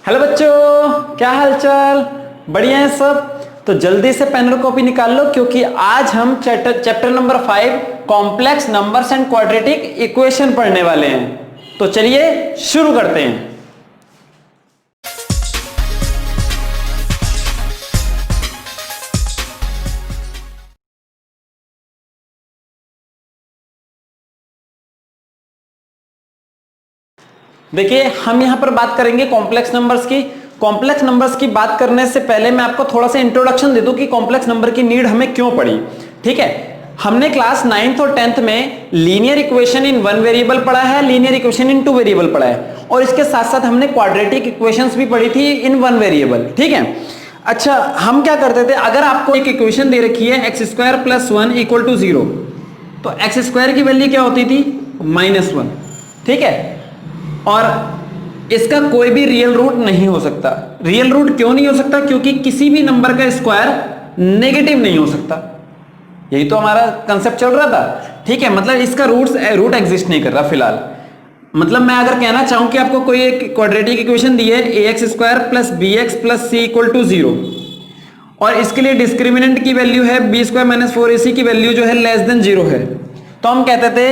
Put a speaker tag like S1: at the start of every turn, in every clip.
S1: Hello बच्चों, क्या हाल चाल? बढ़िया है सब। तो जल्दी से पेन और कॉपी निकाल लो क्योंकि आज हम chapter number 5 complex numbers and quadratic equation पढ़ने वाले हैं। तो चलिए शुरू करते हैं। देखिए, हम यहां पर बात करेंगे कॉम्प्लेक्स नंबर्स की। कॉम्प्लेक्स नंबर्स की बात करने से पहले मैं आपको थोड़ा सा इंट्रोडक्शन दे दूं कि कॉम्प्लेक्स नंबर की नीड हमें क्यों पड़ी। ठीक है, हमने क्लास 9th और 10th में linear equation in one variable पढ़ा है, linear equation in two variable पढ़ा है, और इसके साथ साथ हमने क्वाड्रेटिक इक्वेशंस भी पढ़ी थी इन वन वेरिएबल। ठीक है, अच्छा, हम क्या करते थे, अगर आपको एक इक्वेशन दे रखी है x² + 1 = 0, तो x² की वैल्यू क्या होती थी? -1। ठीक है, और इसका कोई भी रियल रूट नहीं हो सकता। रियल रूट क्यों नहीं हो सकता? क्योंकि किसी भी नंबर का स्क्वायर नेगेटिव नहीं हो सकता। यही तो हमारा कंसेप्ट चल रहा था। ठीक है, मतलब इसका रूट एग्जिस्ट नहीं कर रहा फिलहाल। मतलब मैं अगर कहना चाहूं कि आपको कोई एक क्वाड्रेटिक इक्वेशन दी है ax² + bx + c = 0, और इसके लिए डिस्क्रिमिनेंट की वैल्यू है b² - 4ac की वैल्यू जो है <0 है, तो हम कहते थे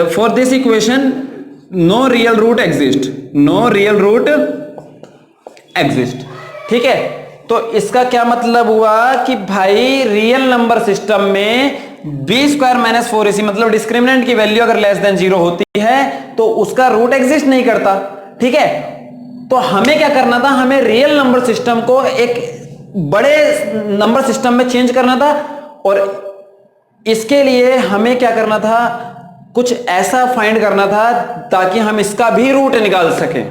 S1: for this equation no real root exist, no real root exist. ठीक है, तो इसका क्या मतलब हुआ कि भाई रियल नंबर सिस्टम में b² - 4ac मतलब डिस्क्रिमिनेंट की वैल्यू अगर <0 होती है तो उसका रूट एग्जिस्ट नहीं करता। ठीक है, तो हमें क्या करना था, हमें रियल नंबर सिस्टम को एक बड़े नंबर सिस्टम में चेंज करना था, और इसके लिए हमें क्या करना था, कुछ ऐसा फाइंड करना था ताकि हम इसका भी रूट निकाल सकें।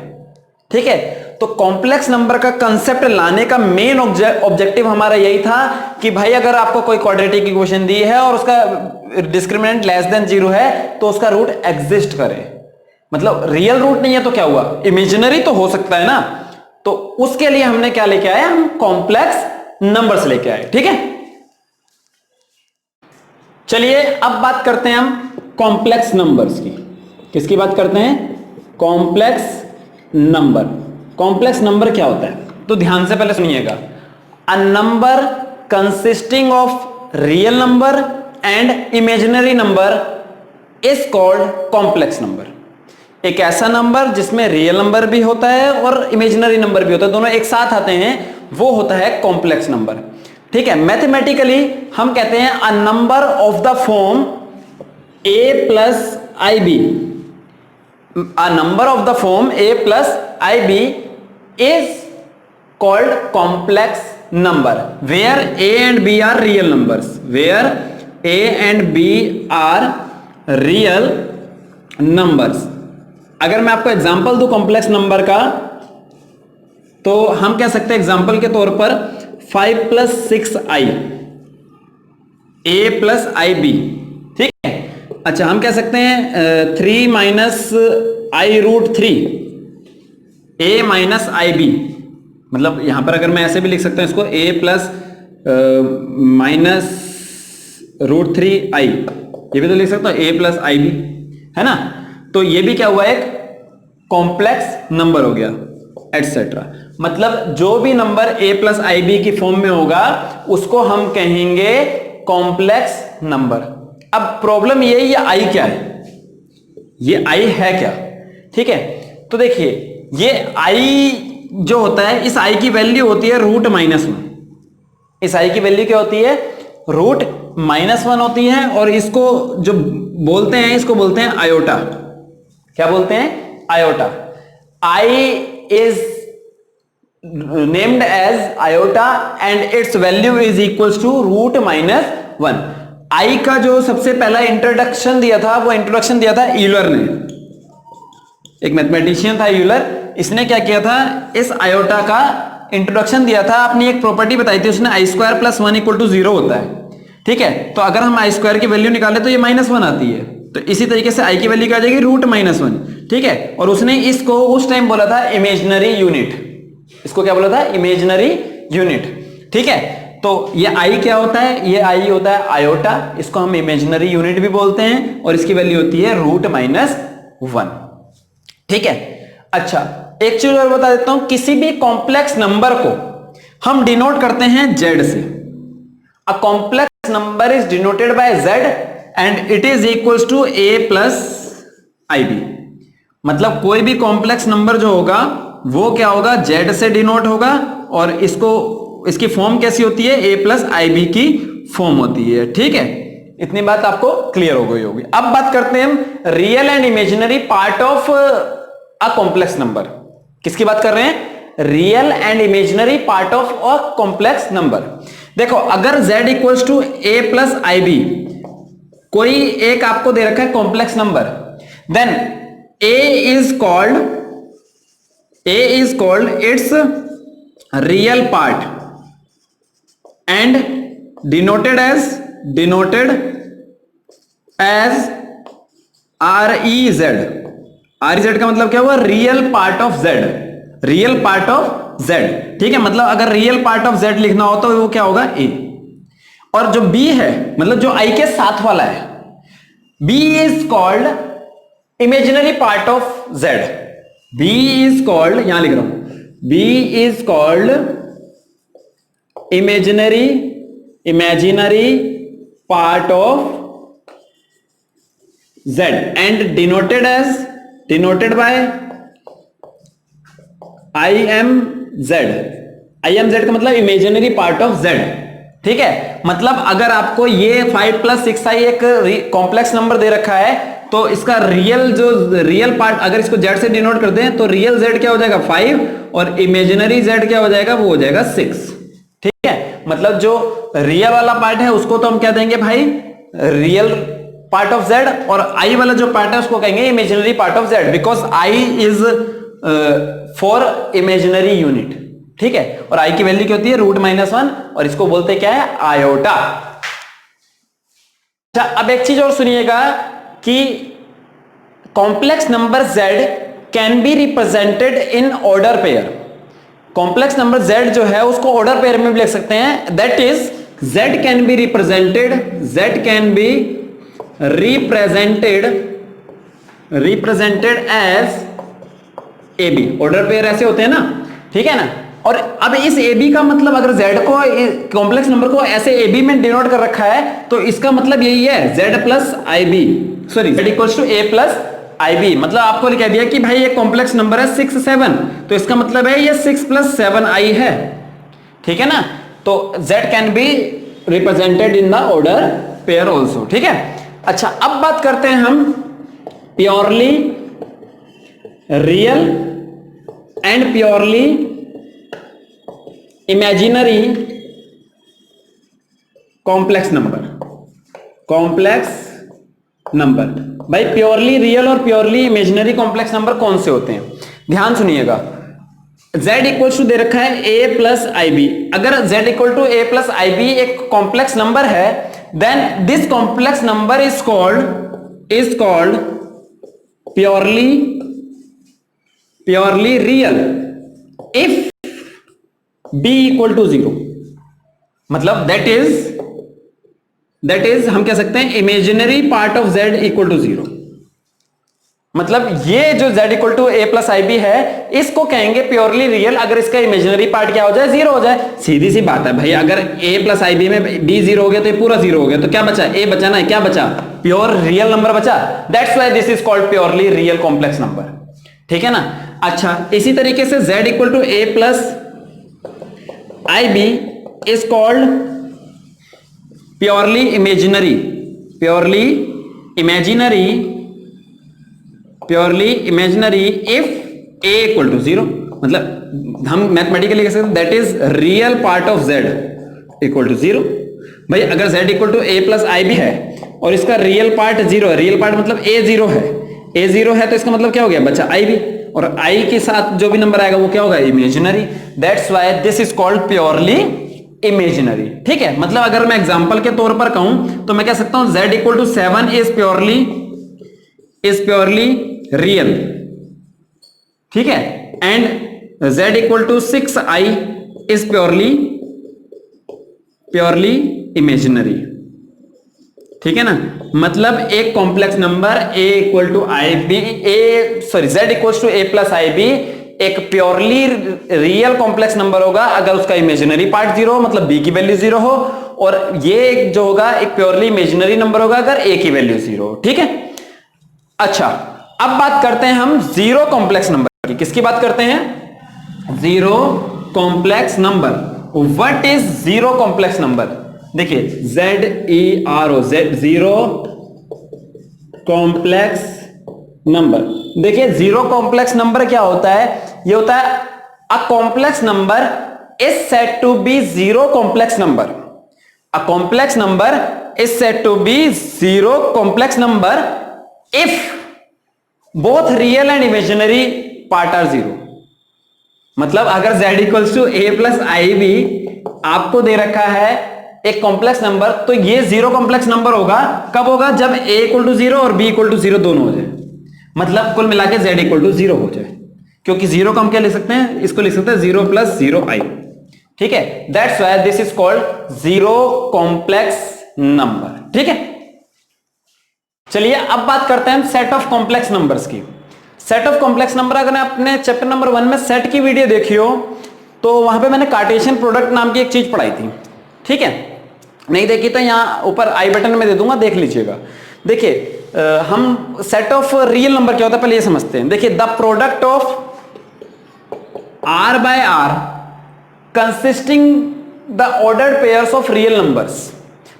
S1: ठीक है, तो कॉम्प्लेक्स नंबर का कंसेप्ट लाने का मेन ऑब्जेक्टिव हमारा यही था कि भाई अगर आपको कोई क्वाड्रेटिक इक्वेशन दी है और उसका डिस्क्रिमिनेंट <0 है तो उसका रूट एग्जिस्ट करे। मतलब रियल रूट नहीं है तो क्या हुआ, इमेजिनरी तो हो सकता है ना। तो उसके लिए हमने क्या लेके आए, हम कॉम्प्लेक्स नंबर्स लेके आए। ठीक है, चलिए अब बात करते हैं हम कॉम्प्लेक्स नंबर्स की। किसकी बात करते हैं? Complex number. कॉम्प्लेक्स नंबर क्या होता है, तो ध्यान से पहले सुनिएगा। A number consisting of real number and imaginary number is called complex number. एक ऐसा नंबर जिसमें रियल नंबर भी होता है और इमेजिनरी नंबर भी होता है, दोनों एक साथ आते हैं, वो होता है कॉम्प्लेक्स नंबर। ठीक है, मैथमेटिकली हम कहते हैं a number of the form a + ib, a number of the form a + ib is called complex number where a and b are real numbers, where a and b are real numbers। अगर मैं आपको example दूं complex number का, तो हम कह सकते हैं एग्जांपल के तौर पर 5 + 6i a + ib। ठीक है, अच्छा, हम कह सकते हैं 3 - i√3 a - ib। मतलब यहां पर अगर मैं ऐसे भी लिख सकता हूं इसको a + -√3i, ये भी तो लिख सकता हूं a + ib, है ना। तो ये भी क्या हुआ, एक कॉम्प्लेक्स नंबर हो गया, एटसेट्रा। मतलब जो भी नंबर a + ib की फॉर्म में होगा उसको हम कहेंगे कॉम्प्लेक्स नंबर। अब प्रॉब्लम ये आई क्या है, ये आई है क्या? ठीक है, तो देखिए ये आई जो होता है, इस आई की वैल्यू होती है √-1। इस आई की वैल्यू क्या होती है? √-1 होती है, और इसको जो बोलते हैं, इसको बोलते हैं आयोटा। क्या बोलते हैं? Iota. I is named as iota and its value is equals to √-1। I का जो सबसे पहला इंट्रोडक्शन दिया था, वो इंट्रोडक्शन दिया था यूलर ने। एक मैथमेटिशियन था यूलर, इसने क्या किया था, इस आयोटा का इंट्रोडक्शन दिया था, अपनी एक प्रॉपर्टी बताई थी उसने, i² + 1 = 0 होता है। ठीक है, तो अगर हम i² की वैल्यू निकालें तो ये -1 आती है, तो इसी तरीके से i की वैल्यू क्या आ जाएगी, √-1। ठीक है, और उसने इसको उस टाइम बोला था इमेजिनरी यूनिट। इसको क्या बोला था? Imaginary unit. ठीक है, तो ये आई क्या होता है? ये आई होता है आयोटा, इसको हम इमेजिनरी यूनिट भी बोलते हैं, और इसकी वैल्यू होती है √-1। ठीक है, अच्छा, एक चीज और बता देता हूं, किसी भी कॉम्प्लेक्स नंबर को हम डिनोट करते हैं जेड से। A complex number is denoted by Z and it is equals to A plus I B. मतलब कोई भी कॉम्प्लेक्स नंबर जो होगा वो क्या होगा, जेड से डिनोट होगा, और इसकी फॉर्म कैसी होती है, ए प्लस आई बी की फॉर्म होती है। ठीक है, इतनी बात आपको क्लियर हो गई होगी। अब बात करते हैं हम real and imaginary part of a complex number. किसकी बात कर रहे हैं, real and imaginary part of a complex number. देखो, अगर z equals to A plus I B, कोई एक आपको दे रखा है complex number, then a is called its real part and denoted as REZ। REZ का मतलब क्या हुआ, real part of Z, real part of Z। ठीक है, मतलब अगर रियल पार्ट ऑफ Z लिखना हो तो वो क्या होगा, A। और जो B है, मतलब जो I के साथ वाला है, B is called imaginary part of Z। B is called, यहां लिख रहा हूं, B is called imaginary part of Z and denoted by IMZ। IMZ का मतलब इमेजिनरी पार्ट ऑफ Z। ठीक है, मतलब अगर आपको ये 5 + 6i एक कॉम्प्लेक्स नंबर दे रखा है, तो इसका रियल पार्ट अगर इसको z से डिनोट करते हैं तो रियल z क्या हो जाएगा 5 और इमेजिनरी z क्या हो जाएगा, वो हो जाएगा 6। ठीक है, मतलब जो रियल वाला पार्ट है उसको तो हम क्या देंगे भाई, रियल पार्ट ऑफ z, और i वाला जो पार्ट है उसको कहेंगे imaginary part of z, because i is for imaginary unit. ठीक है, और i की वैल्यू क्या होती है, √-1, और इसको बोलते क्या है, आयोटा। अच्छा, अब एक चीज और सुनिएगा कि complex number z can be represented in order pair. Complex number z जो है उसको ऑर्डर पेयर में भी लिख सकते हैं, that is z can be represented as ab। Order pair ऐसे होते हैं ना, ठीक है ना। और अब इस ab का मतलब, अगर z को कॉम्प्लेक्स नंबर को ऐसे ab में डिनोट कर रखा है तो इसका मतलब यही है, z plus I B, sorry z equals to a plus I B. मतलब आपको कह दिया कि भाई ये कॉम्प्लेक्स नंबर है 6 7, तो इसका मतलब है ये 6 + 7i है। ठीक है ना, तो z can be represented in the order pair also. ठीक है, अच्छा अब बात करते हैं हम purely real and purely imaginary complex number. भाई प्योरली रियल और प्योरली इमेजिनरी कॉम्प्लेक्स नंबर कौन से होते हैं, ध्यान सुनिएगा। z इक्वल टू दे रखा है a प्लस आई बी। अगर z equal to a plus I B एक कॉम्प्लेक्स नंबर है, then this complex number is called purely real if b equal to 0। मतलब दैट इज हम कह सकते हैं imaginary part of z equal to 0। मतलब ये जो z equal to a plus I B है, इसको कहेंगे प्योरली रियल अगर इसका इमेजिनरी पार्ट क्या हो जाए, 0 हो जाए। सीधी सी बात है भाई, अगर a प्लस आई बी में b 0 हो गया तो ये पूरा 0 हो गया, तो क्या बचा, a बचा ना, क्या बचा, प्योर रियल नंबर बचा। That's why this is called purely real complex number. ठीक है ना। अच्छा, इसी तरीके से z equal to a plus I B is called purely imaginary if a equal to 0। मतलब हम मैथमेटिकली कह सकते हैं that is real part of z equal to 0। भाई अगर z equal to a plus I B है और इसका रियल पार्ट 0 है, रियल पार्ट मतलब a 0 है, a 0 है तो इसका मतलब क्या हो गया, बच्चा i भी, और i के साथ जो भी नंबर आएगा वो क्या होगा, imaginary. That's why this is called purely imaginary. ठीक है, मतलब अगर मैं एग्जांपल के तौर पर कहूं तो मैं कह सकता हूं z equal to 7 is purely real. ठीक है, and z equal to 6i is purely imaginary. ठीक है ना, मतलब एक complex number a equal to I B z equal to a plus I B एक प्योरली रियल कॉम्प्लेक्स नंबर होगा अगर उसका इमेजिनरी पार्ट 0 हो, मतलब b की वैल्यू 0 हो, और ये जो होगा एक प्योरली इमेजिनरी नंबर होगा अगर a की वैल्यू 0 हो। ठीक है, अच्छा अब बात करते हैं हम जीरो कॉम्प्लेक्स नंबर की। किसकी बात करते हैं? Zero complex number. What is zero complex number? देखिए ZERO, जीरो कॉम्प्लेक्स नंबर। देखिए जीरो कॉम्प्लेक्स नंबर क्या होता है? ये होता है a complex number is said to be zero complex number. A complex number is said to be zero complex number if both real and imaginary part are zero. मतलब अगर z equals to a plus I B आपको दे रखा है एक complex number, तो ये zero complex number होगा। कब होगा? जब a इक्वल टू जीरो और b इक्वल टू जीरो दोनों हो जाए, मतलब कुल मिला के z इक्वल टू जीरो हो जाए। क्योंकि जीरो को हम क्या लिख सकते हैं? इसको लिख सकते हैं जीरो प्लस जीरो आई। ठीक है, that's why this is called zero complex number. ठीक है, चलिए अब बात करते हैं सेट ऑफ कॉम्प्लेक्स नंबर्स की। सेट ऑफ कॉम्प्लेक्स नंबर, अगर आपने चैप्टर नंबर 1 में सेट की वीडियो देखी हो तो वहां पे मैंने कार्टेशियन प्रोडक्ट नाम की एक चीज पढ़ाई थी। ठीक है, नहीं देखी तो यहां ऊपर आई बटन में दे दूंगा, देख लीजिएगा। देखिए हम सेट ऑफ रियल नंबर क्या होता है पहले ये समझते हैं। देखिए the product of R by R consisting the ordered pairs of real numbers.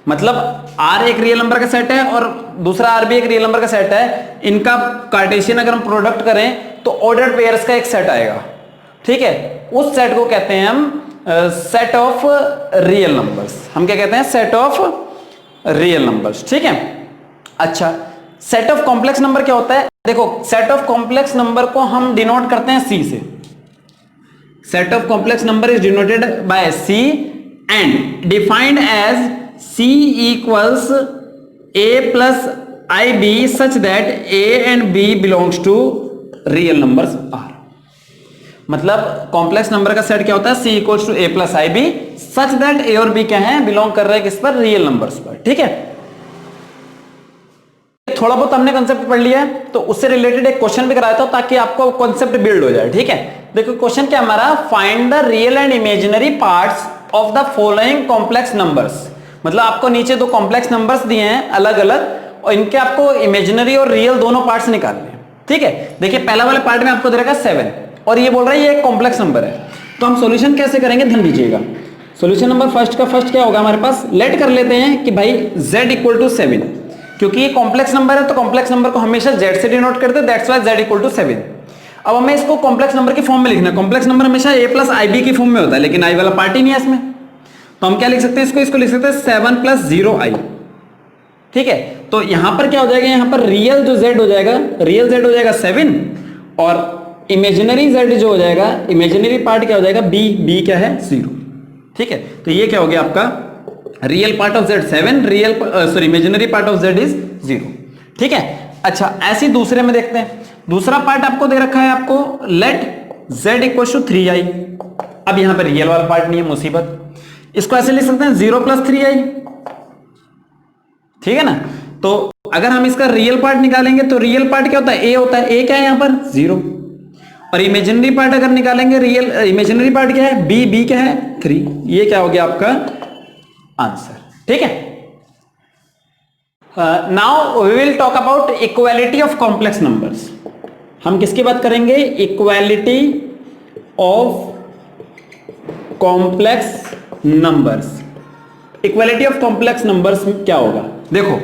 S1: मतलब r एक रियल नंबर का सेट है और दूसरा r भी एक रियल नंबर का सेट है, इनका कार्टेशियन अगर हम प्रोडक्ट करें तो ऑर्डर्ड पेयर्स का एक सेट आएगा। ठीक है, उस सेट को कहते हैं हम सेट ऑफ रियल नंबर्स। हम क्या कहते हैं? Set of real numbers. ठीक है, अच्छा सेट ऑफ कॉम्प्लेक्स नंबर क्या होता है? देखो सेट ऑफ कॉम्प्लेक्स नंबर को हम डिनोट करते हैं c से। Set of complex number is denoted by c and defined as C equals A plus IB such that A and B belongs to real numbers R। मतलब complex number का set क्या होता है? C equals to A plus IB such that A और B क्या है? Belong कर रहे हैं किस पर? रियल नंबर्स पर। ठीक है, थोड़ा बहुत हमने कंसेप्ट पढ़ लिया है तो उससे रिलेटेड एक क्वेश्चन भी कराया था ताकि आपको कॉन्सेप्ट बिल्ड हो जाए। ठीक है, देखो क्वेश्चन क्या हमारा? Find the real and imaginary parts of the following complex numbers. मतलब आपको नीचे दो कॉम्प्लेक्स नंबर्स दिए हैं अलग अलग और इनके आपको इमेजिनरी और रियल दोनों पार्ट्स निकालने हैं। ठीक है, देखिए पहला वाले पार्ट में आपको दे रखा है 7 और ये बोल रहा है ये एक कॉम्प्लेक्स नंबर है, तो हम सॉल्यूशन कैसे करेंगे ध्यान दीजिएगा। सॉल्यूशन नंबर फर्स्ट का फर्स्ट क्या होगा हमारे पास? लेट कर लेते हैं कि भाई z इक्वल टू 7, क्योंकि ये कॉम्प्लेक्स नंबर है तो कॉम्प्लेक्स नंबर को हमेशा z से डिनोट करते हैं, that's why z equal to 7। अब हमें इसको कॉम्प्लेक्स नंबर की फॉर्म में लिखना है। कॉम्प्लेक्स नंबर हमेशा a प्लस आई बी की फॉर्म में होता है, लेकिन i वाला पार्ट ही नहीं है इसमें, तो हम क्या लिख सकते हैं? इसको लिख सकते हैं 7 प्लस 0i। ठीक है, तो यहां पर क्या हो जाएगा? यहां पर रियल जो z हो जाएगा, रियल z हो जाएगा 7 और इमेजिनरी z जो हो जाएगा, इमेजिनरी पार्ट क्या हो जाएगा? b क्या है? 0। ठीक है, तो ये क्या हो गया आपका? Real part of z 7, real imaginary part of z is 0। ठीक है, अच्छा ऐसे दूसरे में देखते हैं। दूसरा पार्ट आपको दे रखा है आपको late z equal to 3i। अब यहां पर रियल वाला पार्ट नहीं है, मुसीबत। इसको ऐसे लिख सकते हैं 0 प्लस 3i। ठीक है ना, तो अगर हम इसका रियल पार्ट निकालेंगे तो रियल पार्ट क्या होता है? a होता है। a क्या है यहां पर? 0। और इमेजिनरी पार्ट अगर निकालेंगे, रियल इमेजिनरी पार्ट क्या है? b क्या है? 3। ये क्या हो गया आपका आंसर। ठीक है, now we will talk about equality of complex numbers. हम किसकी बात करेंगे? Equality of complex numbers. Equality of complex numbers क्या होगा? देखो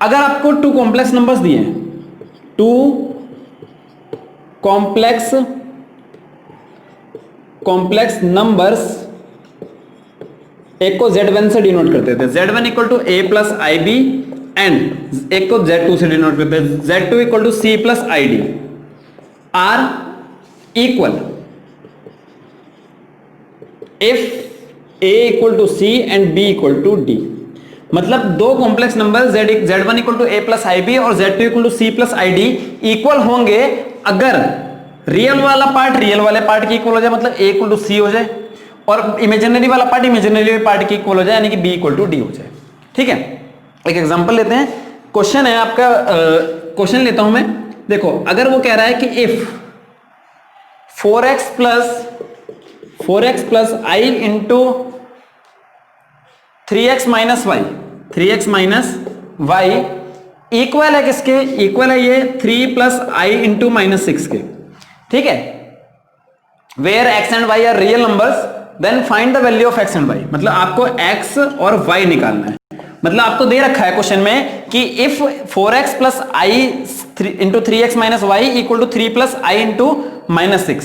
S1: अगर आपको 2 कॉम्प्लेक्स नंबर्स दिए हैं, 2 कॉम्प्लेक्स नंबर्स, एक को Z1 से डिनोट करते थे, Z1 equal to A plus I B, and एक को Z2 से डिनोट करते हैं, Z2 equal to C plus I D, are equal if A equal to C and B equal to D। मतलब दो complex number Z1 equal to A plus I B और Z2 equal to C plus I D equal होंगे अगर real वाला part real वाले part की equal हो जाए, मतलब A इक्वल टू C हो जाए, और इमेजिनरी वाला पार्ट इमेजिनरी पार्ट की इक्वल हो जाए, यानी कि B इक्वल टू D हो जाए। ठीक है, एक एग्जांपल लेते हैं, क्वेश्चन है आपका, क्वेश्चन लेता हूं मैं। देखो अगर वो कह रहा है कि if 4x plus I into 3x minus Y equal है किसके, इक्वल है ये 3 प्लस आई इंटू माइनस 6 के, ठीक है, where x and y are real numbers then find the value of x and y। मतलब आपको x और y निकालना है। मतलब आपको दे रखा है क्वेश्चन में कि if 4x plus I into 3x minus Y equal to 3 plus I into minus 6,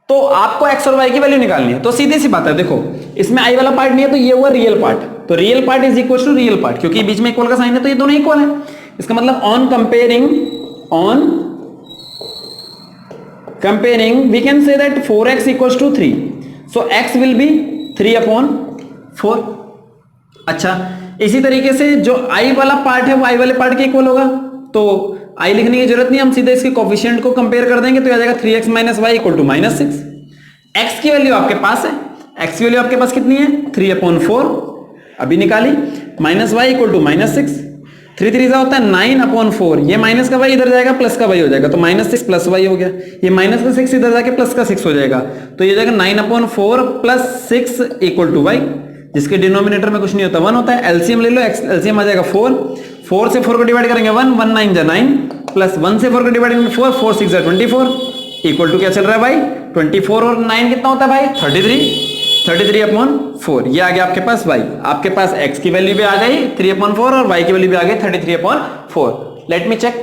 S1: तो आपको x और y की वैल्यू निकालनी है। तो सीधी सी बात है, देखो इसमें i वाला पार्ट नहीं है तो ये हुआ रियल पार्ट, तो real part is equal to real part, क्योंकि बीच में इक्वल का साइन है तो ये दोनों इक्वल है। इसका मतलब on comparing we can say that 4x equals to 3, so x will be 3/4। अच्छा, इसी तरीके से जो i वाला पार्ट है वो i वाले पार्ट के इक्वल होगा, तो i लिखने की जरूरत नहीं, हम सीधे इसके कोफिशिएंट को कंपेयर कर देंगे तो आ जाएगा 3x minus Y equal to minus 6। x की वैल्यू आपके पास है, x की वैल्यू आपके पास कितनी है 3/4 अभी निकाली, minus Y equal to minus 6, 3 3 होता है 9/4, ये माइनस का वाई इधर जाएगा प्लस का वाई हो जाएगा, तो माइनस 6 प्लस वाई हो गया, ये माइनस का 6 इधर जाके प्लस का 6 हो जाएगा, तो ये जाएगा 9/4 प्लस 6 इक्वल टू वाई, जिसके डिनोमिनेटर में कुछ नहीं होता 1 होता है। एलसीएम ले लो, एलसीएम आ जाएगा 4 से 4 को डिवाइड करेंगे 1 9 जा 9 प्लस 1 से 4 को डिवाइड करेंगे 4 6 जा 24 इक्वल टू क्या चल रहा है भाई 24 और 9 कितना होता है भाई 33/4। ये आ गया आपके पास y, आपके पास x की वैल्यू भी आ गई 3/4 और y की वैल्यू भी आ गई 33/4। Let me check,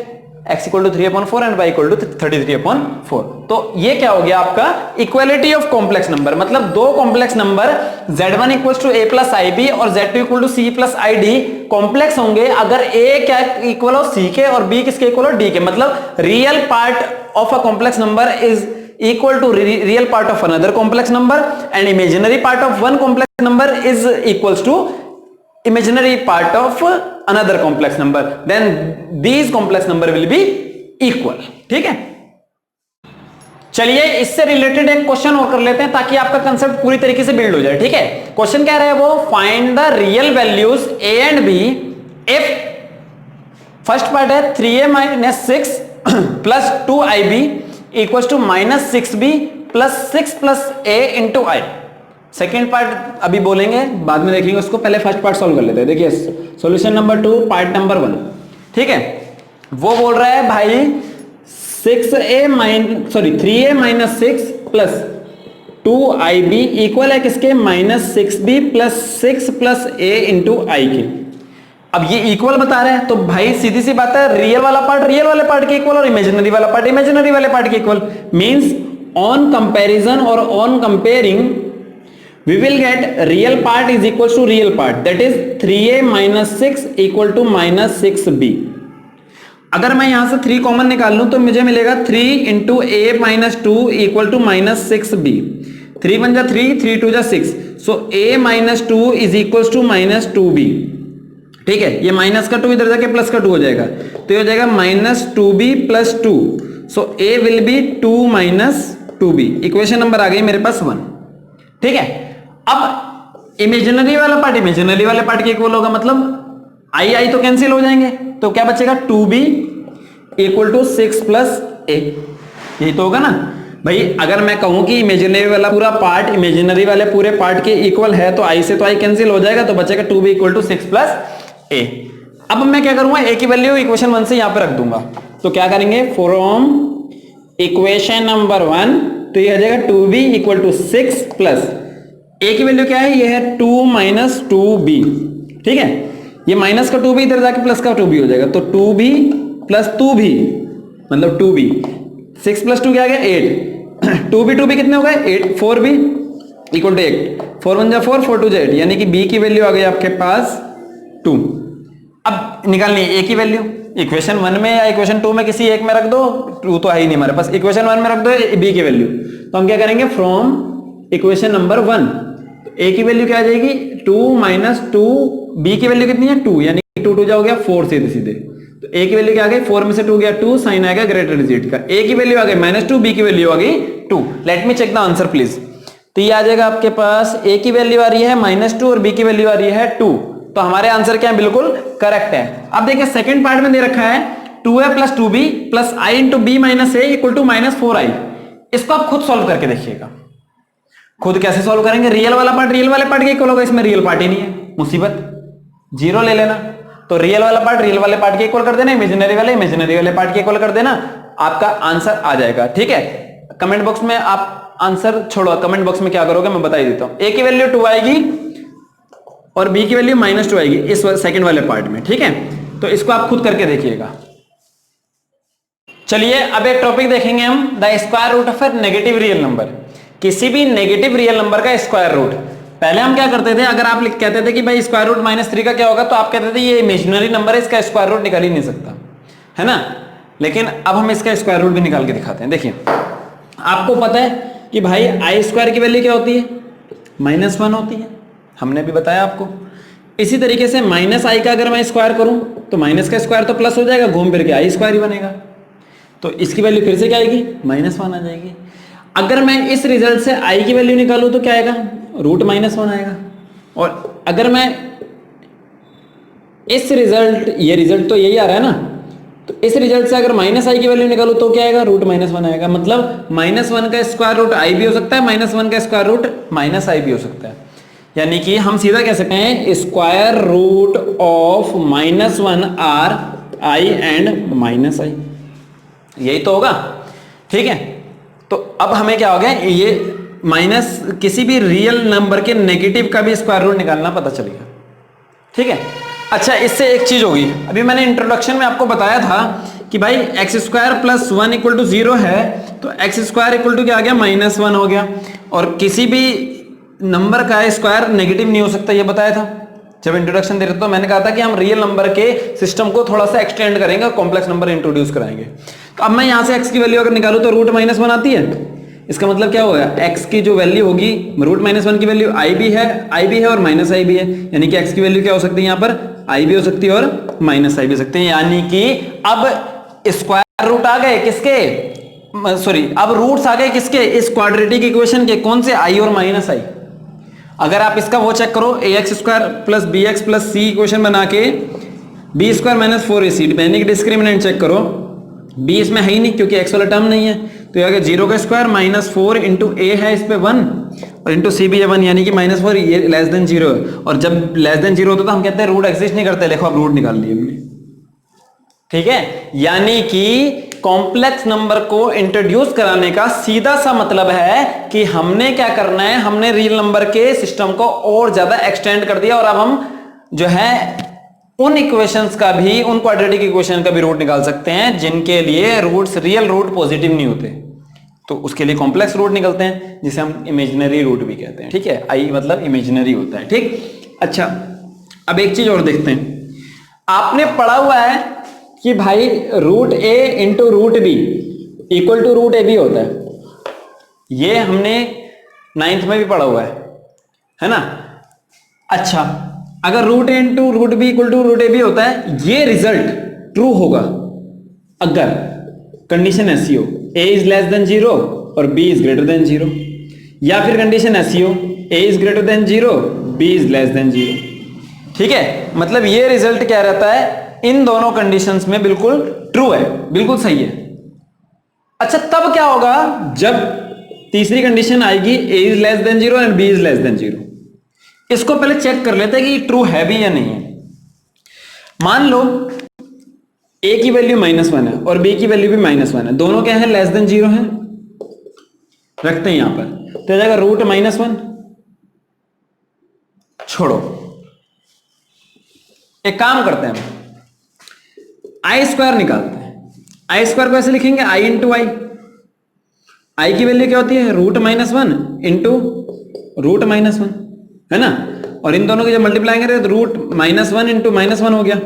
S1: x equal to 3/4 and y equal to 33/4। तो ये क्या हो गया आपका इक्वालिटी ऑफ कॉम्प्लेक्स नंबर, मतलब दो complex number z1 equal to a plus ib और z2 equal to c plus id complex होंगे अगर a क्या इक्वल हो c के और b किसके इक्वल हो d के। मतलब real part of a complex number is equal to real part of another complex number and imaginary part of one complex number is equals to imaginary part of another complex number, then these complex number will be equal। ठीक है, चलिए इससे related एक question और कर लेते हैं ताकि आपका कंसेप्ट पूरी तरीके से बिल्ड हो जाए। ठीक है, क्वेश्चन कह रहा है वो find the real values a and b if first part है 3a minus 6 plus 2ib equals to minus 6b plus 6 plus a into i. Second part अभी बोलेंगे, बाद में देखेंगे उसको, पहले फर्स्ट पार्ट सॉल्व कर लेते हैं। देखिए सॉल्यूशन नंबर 2 पार्ट नंबर 1, ठीक है, वो बोल रहा है भाई 3a minus 6 plus 2ib equal है किसके minus 6b plus 6 plus a into i के। अब ये इक्वल बता रहे हैं तो भाई सीधी सी बात है, रियल वाला पार्ट रियल वाले पार्ट के इक्वल और इमेजिनरी वाला पार्ट इमेजिनरी वाले पार्ट के इक्वल। मींस ऑन कंपैरिजन और on comparing we will get real part is equal to real part, that is 3a minus 6 equal to minus 6b। अगर मैं यहां से 3 कॉमन निकाल लूं तो मुझे मिलेगा 3 into a minus 2 equal to minus 6b। 3 1 जा 3, 3 2 जा 6, so a minus 2 is equal to minus 2b। ठीक है, ये माइनस का 2 इधर जाके प्लस का 2 हो जाएगा, तो ये हो जाएगा minus 2b plus 2, so a will be 2 minus 2b। Equation number आ गई मेरे पास 1। ठीक है, अब इमेजिनरी वाला पार्ट इमेजिनरी वाले पार्ट के इक्वल होगा, मतलब आई तो कैंसिल हो जाएंगे, तो क्या बचेगा 2b equal to 6 plus a। यही तो होगा ना भाई। अगर मैं कहूं कि इमेजिनरी वाला पूरा पार्ट इमेजिनरी वाले पूरे पार्ट के इक्वल है तो आई से तो आई कैंसिल हो जाएगा, तो बचेगा 2b equal to 6 plus a। अब मैं क्या करूंगा, a की वैल्यू इक्वेशन 1 से यहां पे रख दूंगा, तो क्या करेंगे फ्रॉम इक्वेशन नंबर 1, तो ये आ जाएगा 2b equal to 6 plus a की वैल्यू क्या है, ये है 2 माइनस 2b। ठीक है, ये माइनस का 2b इधर जाके प्लस का 2b हो जाएगा, तो 2b प्लस 2b मतलब 2b, 6 प्लस 2 क्या आ गया 8, 2b कितने हो गए 8, 4b इक्वल टू 8, 4 1 जा 4, 4 2 जा 8, यानी कि b की वैल्यू आ गई आपके पास 2। अब निकालनी है a की वैल्यू, इक्वेशन 1 में या इक्वेशन 2 में किसी एक में रख दो, 2 तो है ही नहीं हमारे पास, इक्वेशन 1 में रख दो b की वैल्यू। तो हम क्या करेंगे फ्रॉम इक्वेशन नंबर 1, a की वैल्यू क्या आ जाएगी 2 माइनस 2, b की वैल्यू कितनी है 2, यानी 2 2 जाओ गया 4 सीधे सीधे, तो a की वैल्यू क्या आ गई 4 में से 2 गया 2, साइन आ गया ग्रेटर डिजिट का, a की वैल्यू आ गई माइनस 2, b की वैल्यू आ गई 2। Let me check the answer please. तो ये आ जाएगा आपके पास a की वैल्यू आ रही है माइनस 2 और b की वैल्यू आ रही है 2, तो हमारे आंसर क्या है, बिल्कुल करेक्ट है। अब देखिए सेकंड पार्ट में दे रखा है 2a plus 2b plus i into b minus a equal to -4i। इसको आप खुद सॉल्व करके देखिएगा। खुद कैसे सॉल्व करेंगे, रियल वाला पार्ट रियल वाले पार्ट के इक्वल होगा, इसमें रियल पार्ट ही नहीं है, मुसीबत, जीरो ले लेना। तो रियल वाला पार्ट रियल वाले पार्ट के इक्वल कर देना, इमेजिनरी वाले पार्ट के इक्वल कर देना, आपका आंसर आ जाएगा। ठीक है, कमेंट बॉक्स में आप आंसर छोड़ो, कमेंट बॉक्स में क्या करोगे मैं बता ही देता हूं। ए की वैल्यू 2 आएगी और बी की वैल्यू -2 आएगी इस सेकंड वाले पार्ट में। ठीक है, तो इसको आप खुद करके देखिएगा। चलिए अब एक टॉपिक देखेंगे हम, the square root of a negative real number. किसी भी नेगेटिव रियल नंबर का स्क्वायर रूट। पहले हम क्या करते थे, अगर आप कहते थे कि भाई स्क्वायर रूट -3 का क्या होगा, तो आप कहते थे ये इमेजिनरी नंबर है, इसका स्क्वायर रूट निकाल ही नहीं सकता, है ना। लेकिन अब हम इसका स्क्वायर रूट भी निकाल के दिखाते हैं। देखिए आपको पता है कि भाई आई स्क्वायर की वैल्यू क्या होती है, -1 होती है, हमने भी बताया आपको। इसी तरीके से -i का अगर मैं स्क्वायर करूं तो माइनस का स्क्वायर तो प्लस हो जाएगा, घूम फिर के आई स्क्वायर ही बनेगा। तो इसकी वैल्यू फिर से क्या आएगी, -1 आ जाएगी। अगर मैं इस रिजल्ट से i की वैल्यू निकालूं तो क्या आएगा, √-1 आएगा। और अगर मैं इस रिजल्ट, ये रिजल्ट तो यही आ रहा है ना, तो इस रिजल्ट से अगर -i की वैल्यू निकालूं तो क्या आएगा, √-1 आएगा। मतलब -1 का स्क्वायर रूट i भी हो सकता है, -1 का स्क्वायर रूट -i भी हो सकता है। यानी कि हम सीधा कह सकते हैं square root of -1 are i and -i, यही तो होगा। ठीक है, तो अब हमें क्या हो गया, ये माइनस किसी भी रियल नंबर के नेगेटिव का भी स्क्वायर रूट निकालना पता चल गया। ठीक है, अच्छा इससे एक चीज होगी, अभी मैंने इंट्रोडक्शन में आपको बताया था कि भाई x² + 1 = 0 है, तो x² = क्या आ गया, -1 हो गया। और किसी भी नंबर का स्क्वायर नेगेटिव नहीं हो सकता, ये बताया था जब इंट्रोडक्शन दे रहे थे। तो मैंने कहा था कि हम रियल नंबर के सिस्टम को थोड़ा सा एक्सटेंड करेंगे, कॉम्प्लेक्स नंबर इंट्रोड्यूस कराएंगे। तो अब मैं यहां से x की वैल्यू अगर निकालूं तो √-1 आती है। इसका मतलब क्या होगा, x की जो वैल्यू होगी, √-1 की वैल्यू i भी है और -i भी है, यानी कि x की वैल्यू क्या हो सकती है, यहाँ पर i भी हो सकती है और -i भी हो सकती है। यानी कि अब स्क्वायर रूट आ गए किसके, सॉरी अब रूट्स आ गए किसके, इस क्वाड्रेटिक इक्वेशन के, कौन से, i और -i। अगर आप इसका वो चेक करो, ax² + bx + c इक्वेशन बना के b² - 4ac बेनिक डिस्क्रिमिनेंट चेक करो, b इसमें है ही नहीं क्योंकि x वाला टर्म नहीं है, तो ये 0 का स्क्वायर -4 इंटू a है इस पे 1 और इंटू c भी है 1, यानी कि -4 ये <0 है। और जब <0 होता तो हम कहते हैं रूट एग्जिस्ट नहीं करते, देखो अब रूट निकाल लिए हमने। ठीक है, यानी कि कॉम्प्लेक्स नंबर को इंट्रोड्यूस कराने का सीधा सा मतलब है कि हमने क्या करना है, हमने रियल नंबर के सिस्टम को और ज्यादा एक्सटेंड कर दिया और अब हम जो है उन इक्वेशंस का भी, उन क्वाड्रेटिक इक्वेशन का भी रूट निकाल सकते हैं जिनके लिए रूट्स, रियल रूट पॉजिटिव नहीं होते, तो उसके लिए कॉम्प्लेक्स रूट निकलते हैं जिसे हम इमेजिनरी रूट भी कहते हैं। ठीक है, आई मतलब इमेजिनरी होता है। ठीक, अच्छा अब एक चीज और देखते हैं, आपने पढ़ा हुआ है कि भाई √a into √b equal to √ab होता है, ये हमने 9th में भी पढ़ा हुआ है ना। अच्छा, अगर √a into √b equal to √ab होता है, ये रिजल्ट ट्रू होगा अगर कंडीशन ऐसी हो, a इज लेस देन 0 और b इज ग्रेटर देन 0, या फिर कंडीशन ऐसी हो, a is greater than 0, b is less than 0। ठीक है, मतलब ये रिजल्ट क्या रहता है, इन दोनों कंडीशंस में बिल्कुल ट्रू है, बिल्कुल सही है। अच्छा तब क्या होगा, जब तीसरी कंडीशन आएगी a is less than 0 and b is less than 0। इसको पहले चेक कर लेते हैं कि ट्रू है भी या नहीं है। मान लो a की वैल्यू -1 है और b की वैल्यू भी -1 है, दोनों क्या है, लेस देन 0 है, रखते हैं यहां पर, तो जाएगा √-1। छोड़ो, एक काम करते हैं, i² निकालते हैं। i² को ऐसे लिखेंगे i इंटू आई, i की वैल्यू क्या होती है, √-1 इंटू √-1, है ना। और इन दोनों की जब मल्टीप्लाई करें तो √-1 इंटू -1 हो गया,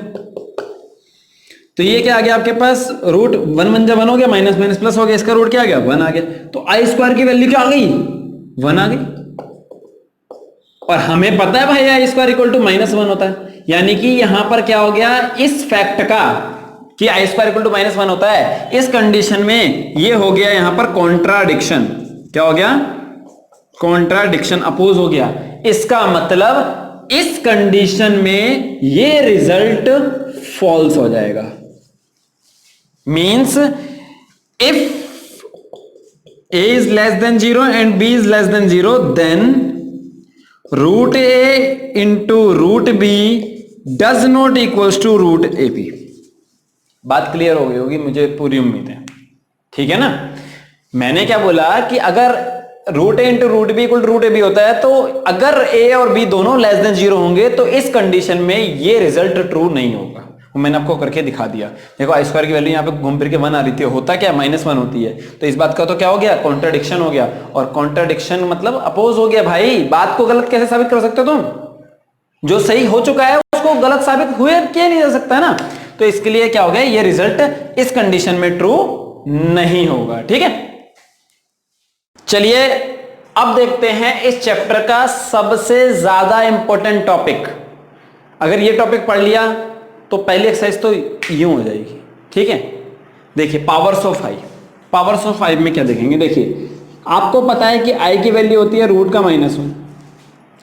S1: तो ये क्या आ गया आपके पास, √1 जब 1 हो गया, माइनस माइनस प्लस हो गया, इसका रूट क्या आ गया, 1 आ गया। तो i² की वैल्यू क्या आ गई, 1 आ गई। और हमें पता है भाई i² इक्वल टू -1 होता है, यानी कि यहां पर क्या हो गया, इस फैक्ट का कि i² इक्वल टू -1 होता है, इस कंडीशन में ये हो गया यहां पर कॉन्ट्राडिक्शन। क्या हो गया, कॉन्ट्राडिक्शन, अपोज हो गया। इसका मतलब इस कंडीशन में ये रिजल्ट फॉल्स हो जाएगा। Means if a is less than 0 and b is less than 0, then root a into root b does not equals to root ab। बात क्लियर हो गई होगी, मुझे पूरी उम्मीद है। ठीक है ना। मैंने क्या बोला कि अगर root a into root b equal to root a b होता है, तो अगर ए और बी दोनों लेस देन 0 होंगे तो इस कंडीशन में ये रिजल्ट ट्रू नहीं होगा। वो मैंने आपको करके दिखा दिया। देखो आई स्क्वायर की वैल्यू यहाँ पे घूम फिर के 1 आ रही थी, होता क्या -1 होती है। तो इस बात का तो क्या हो गया, कॉन्ट्राडिक्शन हो गया। और कॉन्ट्राडिक्शन मतलब अपोज हो गया। भाई बात को गलत कैसे साबित कर सकते हो तुम? जो सही हो चुका है उसको गलत साबित हुए किया नहीं जा सकता है ना। तो इसके लिए क्या हो गया, ये रिजल्ट इस कंडीशन में ट्रू नहीं होगा। ठीक है, चलिए अब देखते हैं इस चैप्टर का सबसे ज्यादा इंपॉर्टेंट टॉपिक। अगर ये टॉपिक पढ़ लिया तो पहली एक्सरसाइज तो यूं हो जाएगी। ठीक है, देखिए powers of I. Powers of 5 में क्या देखेंगे, देखिए आपको पता है कि आई की वैल्यू होती है रूट का -1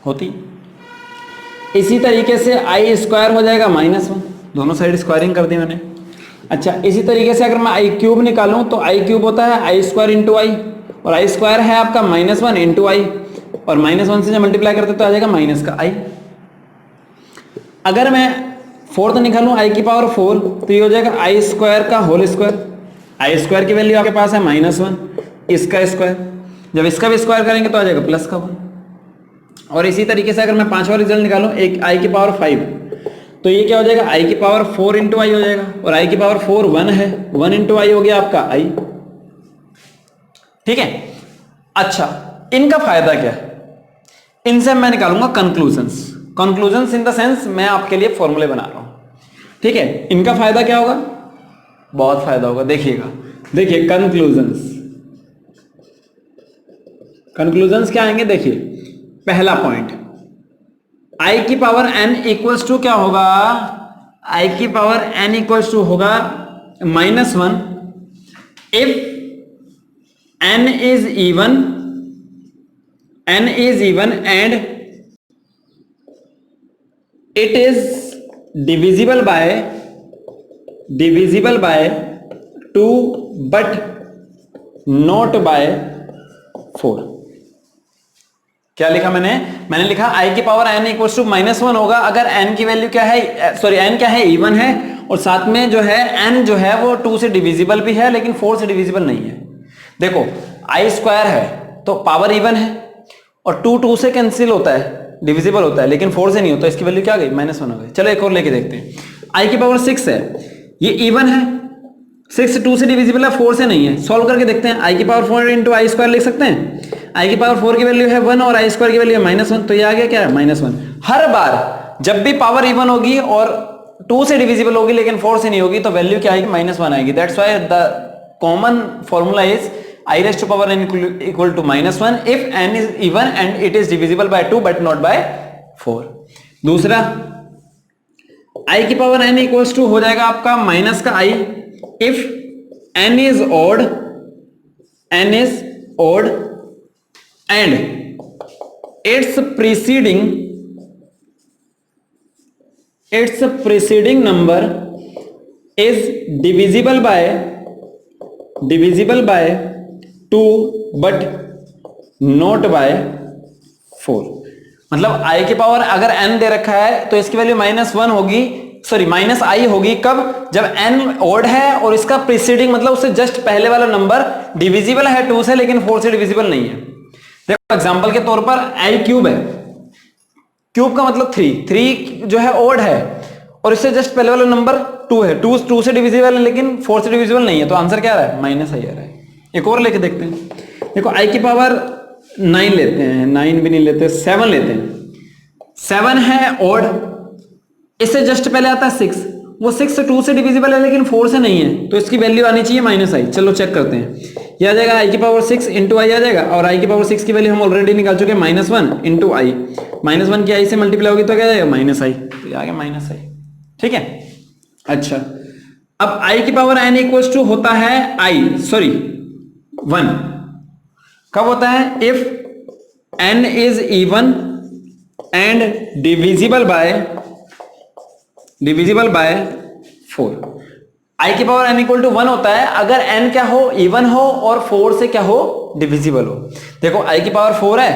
S1: होती। इसी तरीके से आई स्क्वायर हो जाएगा -1, दोनों साइड स्क्वायरिंग कर दी मैंने। अच्छा, इसी तरीके से अगर मैं आई क्यूब निकालूं तो आई क्यूब होता है आई स्क्वायर इंटू आई, और आई स्क्वायर है आपका -1 इंटू आई, और -1 से जब मल्टीप्लाई करते तो आ जाएगा माइनस का आई। अगर मैं फोर्थ निकालूं आई की पावर 4 तो ये हो जाएगा आई स्क्वायर का होल स्क्वायर। आई स्क्वायर की वैल्यू आपके पास है -1, इसका स्क्वायर, जब इसका भी स्क्वायर करेंगे तो आ जाएगा +1। और इसी तरीके से अगर मैं पांचवा रिजल्ट निकालूं एक आई की पावर 5 तो ये क्या हो जाएगा, आई की पावर 4 इंटू आई हो जाएगा, और आई की पावर 4 1 है, 1 इंटू आई हो गया आपका आई। ठीक है। अच्छा, इनका फायदा क्या है, इनसे मैं निकालूंगा conclusions. Conclusions in the sense मैं आपके लिए फॉर्मूले बना रहा हूं। ठीक है, इनका फायदा क्या होगा, बहुत फायदा होगा। देखिएगा, देखिए कंक्लूजन्स, कंक्लूजन्स क्या आएंगे, देखिए पहला पॉइंट आई की पावर n इक्वल्स टू क्या होगा, आई की पावर n इक्वल्स टू होगा -1 if n is even and it is divisible by 2 but not by 4। क्या लिखा मैंने लिखा आई की पावर n इक्वल्स टू -1 होगा अगर n की वैल्यू क्या है, सॉरी n क्या है, इवन है, और साथ में जो है n जो है वो 2 से डिविजिबल भी है लेकिन 4 से डिविजिबल नहीं है। देखो आई स्क्वायर है तो पावर इवन है, और 2 से कैंसिल होता है, डिविजिबल होता है, लेकिन 4 से नहीं होता, इसकी वैल्यू क्या आ गई, -1 हो गई। चलो एक और लेके देखते हैं। आई की पावर 6 है, ये इवन है, 6 2 से डिविजिबल है, 4 से नहीं है। सॉल्व करके देखते हैं। आई की पावर 4 इंटू आई स्क्वायर लिख सकते हैं। आई की पावर 4 की वैल्यू है 1 और आई स्क्वायर की वैल्यू है -1, तो ये आ गया क्या है, -1। हर बार जब भी पावर इवन होगी और 2 से डिविजिबल होगी लेकिन 4 से नहीं होगी तो वैल्यू क्या आएगी, -1 आएगी। That's why the common formula is I raised to power n equal to -1 if n is even and it is divisible by 2 but not by 4। दूसरा I की पावर n equals to हो जाएगा आपका minus का i if n is odd and its preceding number is divisible by 2 but not by 4। मतलब i की power अगर n दे रखा है तो इसकी वैल्यू -1 होगी, सॉरी -i होगी कब, जब n ओड है और इसका प्रीसीडिंग मतलब उससे जस्ट पहले वाला नंबर डिविजिबल है 2 से लेकिन 4 से डिविजिबल नहीं है। देखो एग्जांपल के तौर पर i क्यूब है, क्यूब का मतलब 3 जो है ओड है और इससे जस्ट पहले वाला नंबर 2 है, 2 से डिविजिबल है लेकिन 4 से डिविजिबल नहीं है, तो आंसर क्या आ रहा है, -i आ रहा है। एक और लेके देखते हैं। देखो आई की पावर 9 लेते हैं, 9 भी नहीं लेते, 7 लेते हैं। 7 है ओड, इससे जस्ट पहले आता है 6, वो 6 से 2 से डिविजिबल है लेकिन 4 से नहीं है, तो इसकी वैल्यू आनी चाहिए -i। चलो चेक करते हैं। ये आ जाएगा आई की पावर 6 इंटू आई आ जाएगा, और आई की पावर 6 की वैल्यू हम ऑलरेडी निकाल चुके हैं, -1 इंटू आई। -1 की आई से मल्टीप्लाई होगी तो क्या आ जाएगा, -i, तो ये आ गया -i। ठीक है। अच्छा, अब आई की पावर n इक्वल्स टू होता है 1 कब होता है, if n is even and divisible by 4। आई की पावर n इक्वल टू 1 होता है अगर n क्या हो, इवन हो और 4 से क्या हो, डिविजिबल हो। देखो आई की पावर 4 है,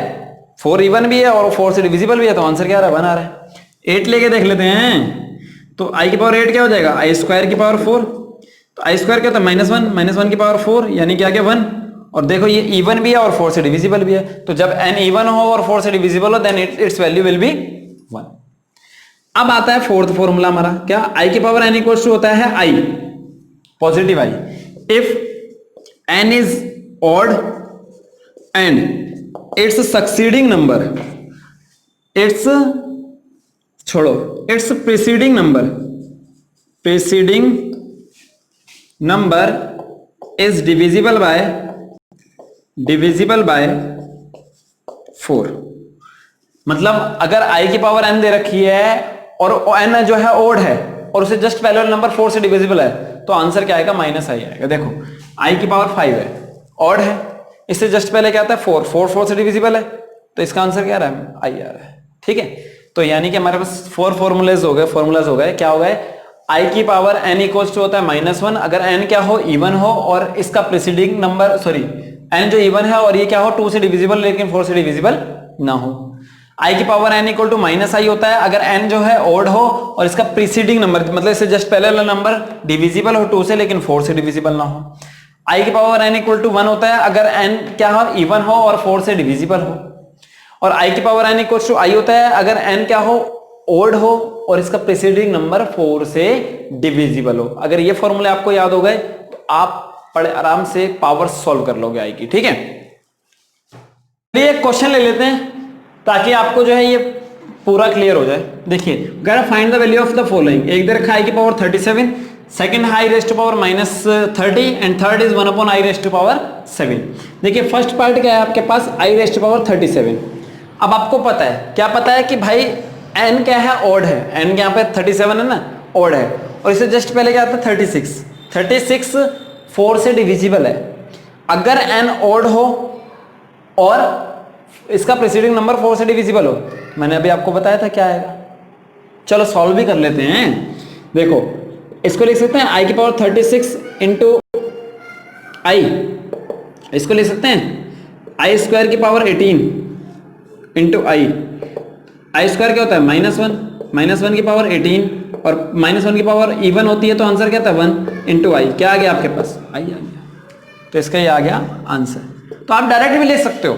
S1: 4 इवन भी है और 4 से डिविजिबल भी है, तो आंसर क्या आ रहा है, 1 आ रहा है। 8 लेके देख लेते हैं, तो आई की पावर 8 क्या हो जाएगा, आई स्क्वायर की पावर 4। तो आई स्क्वायर क्या होता है, -1 की पावर 4, यानी क्या 1। और देखो ये इवन भी है और 4 से डिविजिबल भी है, तो जब n इवन हो और 4 से डिविजिबल हो then its value will be 1। अब आता है फोर्थ फॉर्मूला हमारा, क्या, आई की पावर n इक्वल्स टू होता है i, positive i, if n is odd and its succeeding number, its preceding number is divisible by 4। मतलब अगर i की पावर n दे रखी है और n जो है ओड है और उसे जस्ट पहले वाला नंबर 4 से डिविजिबल है, तो आंसर क्या आएगा, -i आएगा। देखो i की पावर 5 है, ऑड है, इससे जस्ट पहले क्या आता है 4 से डिविजिबल है, तो इसका आंसर क्या आ रहा है, i आ रहा है। ठीक है, तो यानी कि हमारे पास 4 फॉर्मूलाज हो गए, क्या हो गए, i की पावर n इक्वल्स टू होता है -1 अगर n क्या हो, इवन हो और इसका प्रीसीडिंग नंबर, n जो इवन है और ये क्या हो, 2 से डिविजिबल लेकिन 4 से डिविजिबल ना हो। i की power n equal to -i होता है अगर n जो है ओड हो और इसका प्रीसीडिंग नंबर, मतलब इससे जस्ट पहले वाला नंबर डिविजिबल हो 2 से लेकिन 4 से डिविजिबल ना हो। i की पावर n इक्वल टू 1 होता है अगर n क्या हो, इवन हो और 4 से डिविजिबल हो। और i की power n equal to i होता है अगर n क्या हो, ओड हो और इसका प्रीसीडिंग नंबर 4 से डिविजिबल हो। अगर ये फॉर्मूले आपको याद हो गए तो आप बड़े आराम से पावर सॉल्व कर लोगे आई की। ठीक है, चलिए एक क्वेश्चन ले लेते हैं ताकि आपको जो है ये पूरा क्लियर हो जाए। देखिए, अगर find the value of the following, एक दे रखा आई की power 37, second i raised to power -30 and third is 1 upon i raised to power 7। देखिए फर्स्ट पार्ट क्या है आपके पास, आई रेस्ट टू पावर 37। अब आपको पता है, क्या पता है कि भाई n क्या है, ऑड है, n यहाँ पे 37 है ना, ऑड है, और इससे जस्ट पहले क्या आता है 36 4 से डिविजिबल है। अगर n ऑड हो और इसका प्रीसीडिंग नंबर 4 से डिविजिबल हो, मैंने अभी आपको बताया था क्या आएगा। चलो सॉल्व भी कर लेते हैं। देखो इसको लिख सकते हैं i की पावर 36 इंटू आई, इसको लिख सकते हैं आई स्क्वायर की पावर 18 इंटू आई स्क्वायर क्या होता है, -1 की पावर 18 और -1 की पावर इवन होती है, तो आंसर क्या था 1 इंटू आई। क्या आ गया आपके पास, आई आ गया, तो इसका ये आ गया आंसर। तो आप डायरेक्ट भी ले सकते हो,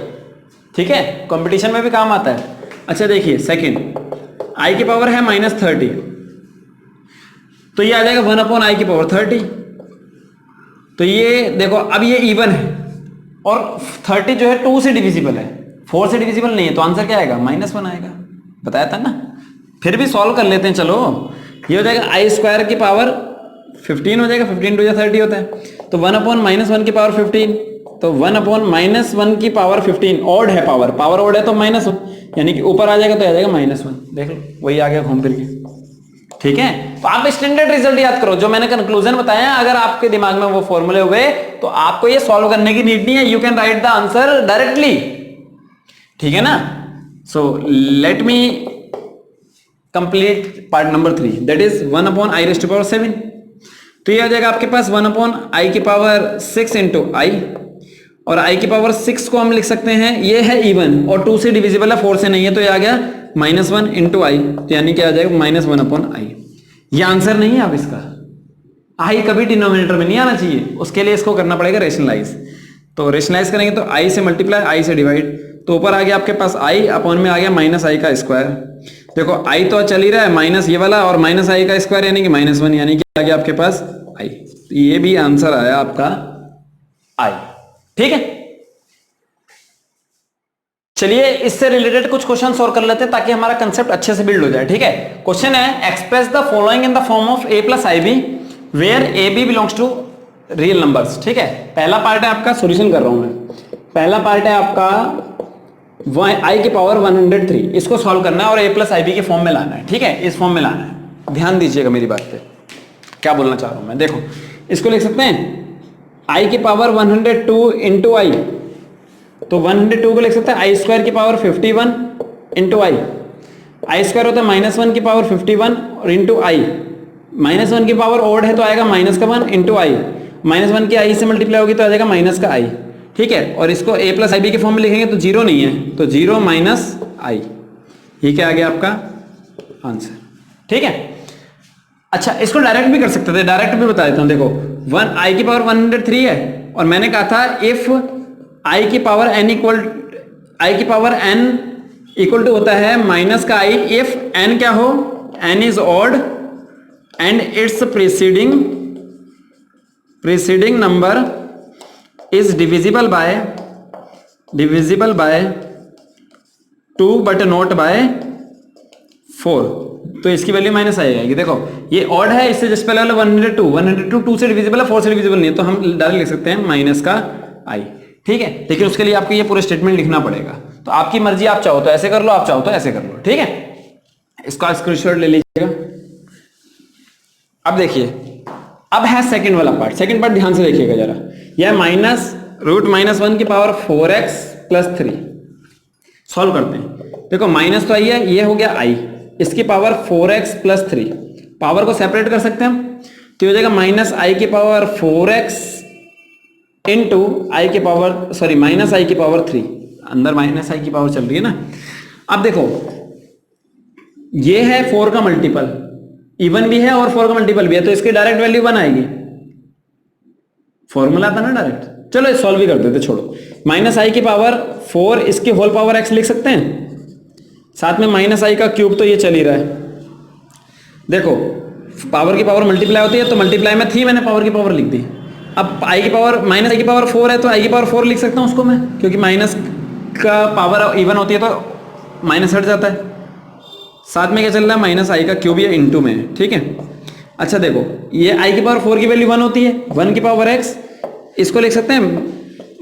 S1: ठीक है, कंपटीशन में भी काम आता है। अच्छा देखिए सेकंड, आई की पावर है -30, तो ये आ जाएगा 1 अपॉन आई की पावर 30। तो ये देखो अब ये इवन है और 30 जो है 2 से डिविजिबल है, 4 से डिविजिबल नहीं है, तो आंसर क्या आएगा, -1 आएगा। बताया था ना, फिर भी सॉल्व कर लेते हैं। चलो ये हो जाएगा आई स्क्वायर की पावर 15 हो जाएगा, 15 2 30 होता है, तो 1 अपॉन -1 की पावर 15, तो 1 अपॉन -1 की पावर 15, ऑड है पावर ऑड है तो -1, यानी कि ऊपर आ जाएगा तो आ जाएगा -1। देख लो वही आ गया घूम फिर के, ठीक है। तो आप स्टैंडर्ड रिजल्ट याद करो, जो मैंने कंक्लूजन बताया, अगर आपके दिमाग में वो फॉर्मूले हुए तो आपको ये सॉल्व करने की नीड नहीं है, you can write the answer directly, ठीक है ना। So let me complete part number 3, that is 1 upon i raised to power 7। तो ये आ जाएगा आपके पास 1 अपॉन आई की पावर 6 इंटू आई, और आई की पावर 6 को हम लिख सकते हैं, ये है इवन और 2 से डिविजिबल है, 4 से नहीं है, तो ये आ गया -1 इंटू आई, तो यानी क्या आ जाएगा -1 अपॉन आई। ये आंसर नहीं है अब इसका, आई कभी डिनोमिनेटर में नहीं आना चाहिए, उसके लिए इसको करना पड़ेगा रेशनलाइज। तो रेशनलाइज करेंगे तो आई से मल्टीप्लाई, आई से डिवाइड, तो ऊपर आ गया आपके पास आई, अपॉन में आ गया -i का स्क्वायर। देखो आई तो चल ही रहा है, माइनस ये वाला और -i का स्क्वायर यानी कि -1, यानी कि आ गया आपके पास आई। तो ये भी आंसर आया आपका आई, ठीक है। चलिए इससे रिलेटेड कुछ क्वेश्चन सॉल्व कर लेते हैं ताकि हमारा कंसेप्ट अच्छे से बिल्ड हो जाए, ठीक है। क्वेश्चन है express the following in the form of a plus I b where a b belongs to real numbers, ठीक है। पहला पार्ट है आपका, सॉल्यूशन कर रहा हूं मैं, पहला पार्ट है आपका आई की पावर 103, इसको सॉल्व करना है और a प्लस आई बी के फॉर्म में लाना है, ठीक है, इस फॉर्म में लाना है। ध्यान दीजिएगा मेरी बात पे, क्या बोलना चाह रहा हूं मैं। देखो इसको लिख सकते हैं आई की पावर 102 इंटू आई, तो 102 को लिख सकते हैं आई स्क्वायर की पावर 51 इंटू आई, आई स्क्वायर होता है -1 की पावर 51 और इंटू आई, -1 की पावर ओड है तो आएगा -1 इंटू आई, -1 की आई से मल्टीप्लाई होगी तो आ जाएगा माइनस का आई, ठीक है। और इसको a प्लस आई बी के फॉर्म में लिखेंगे तो जीरो नहीं है, तो 0 माइनस आई, ये क्या आ गया आपका आंसर, ठीक है। अच्छा, इसको डायरेक्ट भी कर सकते थे, डायरेक्ट भी बता देता हूं। देखो 1 आई की पावर 103 है और मैंने कहा था इफ आई की पावर n इक्वल टू होता है माइनस का आई इफ n क्या हो, n is odd and its preceding number is divisible by 2 but not by 4, तो इसकी वैल्यू माइनस आएगी। देखो ये ऑड है, इससे जस्ट पहले वाला 102 2 से डिविजिबल है, 4 से डिविजिबल नहीं है, तो हम डायरेक्ट लिख सकते हैं माइनस का आई, ठीक है। लेकिन उसके लिए आपको ये पूरे स्टेटमेंट लिखना पड़ेगा, तो आपकी मर्जी, आप चाहो तो ऐसे कर लो, आप चाहो तो ऐसे कर लो, ठीक है। इसका स्क्रीनशॉट ले लीजिएगा। अब देखिए, अब है सेकंड वाला पार्ट, सेकंड पार्ट ध्यान से देखिएगा जरा। यह -√-1 की पावर 4x प्लस 3 सॉल्व करते हैं। देखो माइनस तो आई है, ये हो गया आई, इसकी पावर 4x प्लस 3, पावर को सेपरेट कर सकते हैं हम, तो हो जाएगा माइनस आई की पावर 4x इंटू आई की पावर माइनस आई की पावर 3, अंदर माइनस आई की पावर चल रही है ना। अब देखो ये है 4 का मल्टीपल, इवन भी है और 4 का मल्टीपल भी है, तो इसकी डायरेक्ट वैल्यू 1 आएगी, फॉर्मूला था ना डायरेक्ट। चलो सॉल्व भी कर देते, छोड़ो। माइनस आई की पावर 4 इसकी होल पावर x लिख सकते हैं, साथ में माइनस आई का क्यूब, तो ये चल ही रहा है। देखो पावर की पावर मल्टीप्लाई होती है, तो मल्टीप्लाई में थी, मैंने पावर की पावर लिख दी। अब आई की पावर माइनस आई की पावर 4 है, तो आई की पावर 4 लिख सकता हूँ उसको मैं, क्योंकि माइनस का पावर इवन होती है तो माइनस हट जाता है। साथ में क्या चल रहा है, माइनस आई का क्यूब, ये इंटू में है, ठीक है। अच्छा देखो ये आई की पावर 4 की वैल्यू 1 होती है, 1 की पावर x, इसको लिख सकते हैं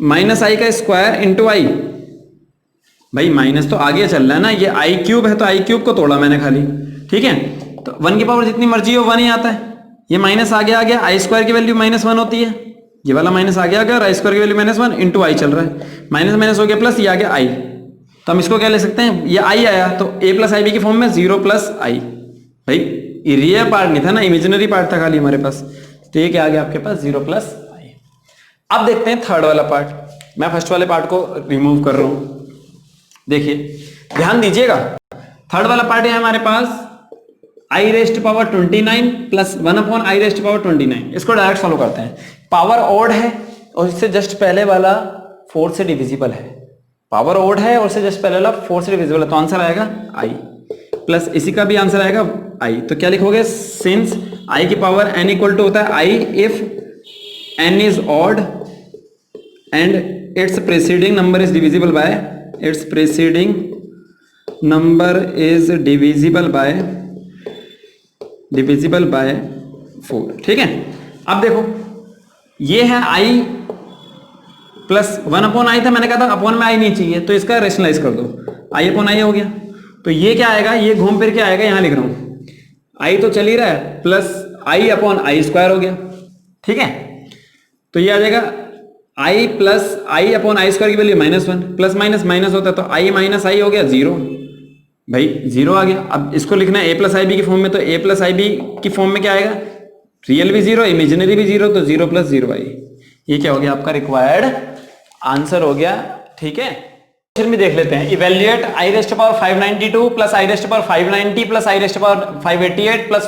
S1: माइनस आई का स्क्वायर इंटू आई। भाई माइनस तो आगे चल रहा है ना, ये आई क्यूब है तो आई क्यूब को तोड़ा मैंने खाली, ठीक है। तो 1 की पावर जितनी मर्जी हो 1 ही आता है, ये माइनस आगे आ गया, आई स्क्वायर की वैल्यू -1 होती है, ये वाला माइनस आगे आ गया और आई स्क्वायर की वैल्यू -1 इंटू आई चल रहा है, माइनस माइनस हो गया प्लस, ये आ गया आई, तो हम इसको क्या ले सकते हैं, ये आई आया तो a प्लस आई बी की फॉर्म में 0 प्लस आई। भाई ये रियल पार्ट नहीं था ना, इमेजिनरी पार्ट था खाली हमारे पास, तो ये क्या आ गया आपके पास 0 प्लस आई। अब देखते हैं थर्ड वाला पार्ट, मैं फर्स्ट वाले पार्ट को रिमूव कर रहा हूं। देखिए ध्यान दीजिएगा, थर्ड वाला पार्ट है हमारे पास i raised power 29 plus 1/i²29। इसको डायरेक्ट सॉल्व करते हैं। पावर ओड है और इससे जस्ट पहले वाला 4 से डिविजिबल है, पावर ओड है और से जस्ट पहले वाला 4 से डिविजिबल है, तो आंसर आएगा आई, प्लस इसी का भी आंसर आएगा आई। तो क्या लिखोगे, सिंस आई की पावर n इक्वल टू होता है आई if n is odd and its preceding number is divisible by 4, ठीक है। अब देखो ये है आई प्लस 1/i था, मैंने कहा था अपॉन में आई नहीं चाहिए, तो इसका रेशनलाइज कर दो, i/i हो गया, तो ये क्या आएगा, ये घूम फिर के आएगा, यहां लिख रहा हूं आई तो चल ही रहा है, प्लस i/i² हो गया, ठीक है। तो ये आ जाएगा i प्लस i/i² की वैल्यू -1, प्लस माइनस माइनस होता है तो i माइनस आई हो गया 0, भाई 0 आ गया। अब इसको लिखना है a प्लस आई बी की फॉर्म में, तो a प्लस आई बी की फॉर्म में क्या आएगा, रियल भी 0 इमेजिनरी भी 0, तो 0 प्लस 0i, ये क्या हो गया आपका रिक्वायर्ड आंसर हो गया, ठीक है। क्वेश्चन भी देख लेते हैं। Evaluate i⁵592 plus i⁵590 plus i⁵588 plus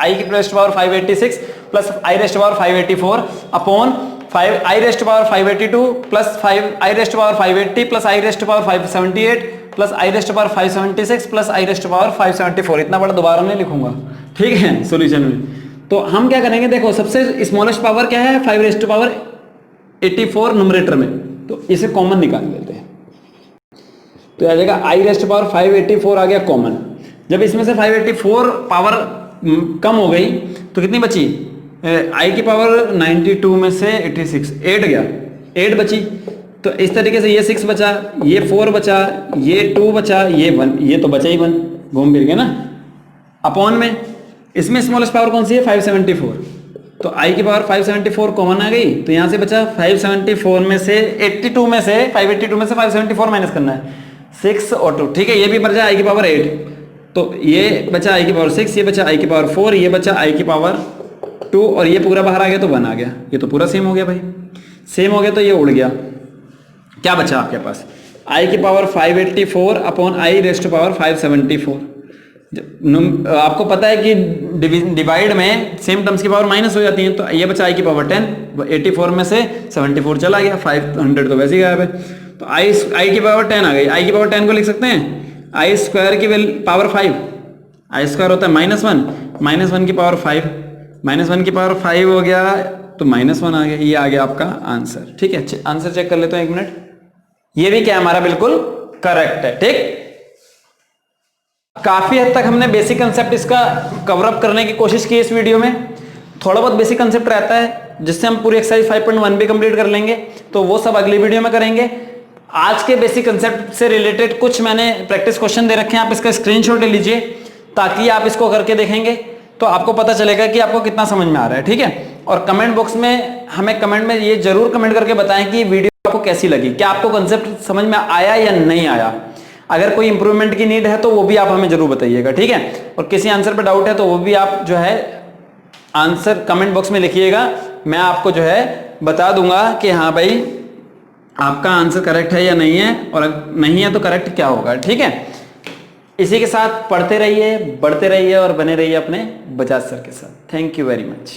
S1: i⁵586 plus i⁵584 upon i⁵582 plus i⁵580 plus i⁵578 plus i⁵576 plus i⁵574। इतना बड़ा दोबारा नहीं लिखूंगा, ठीक है, सॉल्यूशन में। तो हम क्या करेंगे, देखो सबसे स्मॉलेस्ट पावर क्या है, 5⁻84 न्यूमरेटर में, तो इसे कॉमन निकाल लेते हैं, तो आ जाएगा i⁵584 आ गया कॉमन। जब इसमें से 584 पावर कम हो गई तो कितनी बची, i की पावर 92 में से 86 8 गया, 8 बची, तो इस तरीके से ये 6 बचा, ये 4 बचा, ये 2 बचा, ये 1, ये तो बचा ही 1, घूम फिर के ना, अपॉन में इसमें स्मॉलेस्ट पावर कौन सी है 574, तो i की पावर 574 कॉमन आ गई, तो यहां से बचा 574 में से 82 में से 582 में से 574 माइनस करना है, 6 और 2, ठीक है, ये भी बच जाए i की पावर 8, तो ये बचा i की पावर 6, ये बचा i की पावर 4, ये बचा i की पावर 2 और ये पूरा बाहर आ गया तो 1 आ गया। ये तो पूरा सेम हो गया भाई, सेम हो गया तो ये उड़ गया। क्या बचा आपके पास? i की पावर 584 upon i raise to power 574। आपको पता है कि डिवाइड में सेम टर्म्स की पावर माइनस हो जाती है, तो ये बचा i की पावर 10, 84 में से 74 चला गया, 500 तो वैसे ही गायब है। तो i की पावर 10 आ गई। i की पावर 10 को लिख सकते हैं i स्क्वायर की पावर 5, i स्क्वायर होता है -1, -1 की पावर 5, -1 की पावर 5 हो गया तो -1 आ गया। ये आ गया आपका आंसर। ठीक है, आंसर चेक कर लेते हैं 1 मिनट। ये भी क्या हमारा बिल्कुल करेक्ट है। ठीक, काफी हद तक हमने बेसिक कंसेप्ट इसका कवर अप करने की कोशिश की इस वीडियो में। थोड़ा बहुत बेसिक कंसेप्ट रहता है जिससे हम पूरी एक्सरसाइज 5.1 भी कंप्लीट कर लेंगे, तो वो सब अगली वीडियो में करेंगे। आज के बेसिक कंसेप्ट से रिलेटेड कुछ मैंने प्रैक्टिस क्वेश्चन दे रखे हैं, आप इसका स्क्रीनशॉट ले लीजिए ताकि आप इसको करके देखेंगे तो आपको पता चलेगा कि आपको कितना समझ में आ रहा है। ठीक है, और कमेंट बॉक्स में हमें कमेंट में ये जरूर कमेंट करके बताएं कि वीडियो आपको कैसी लगी, क्या आपको कंसेप्ट समझ में आया या नहीं आया। अगर कोई इंप्रूवमेंट की नीड है तो वो भी आप हमें जरूर बताइएगा। ठीक है, और किसी आंसर पे डाउट है तो वो भी आप जो है आंसर कमेंट बॉक्स में लिखिएगा, मैं आपको जो है बता दूंगा कि हाँ भाई आपका आंसर करेक्ट है या नहीं है, और नहीं है तो करेक्ट क्या होगा। ठीक है, इसी के साथ पढ़ते रहिए, बढ़ते रहिए और बने रहिए अपने बजाज सर के साथ। Thank you very much.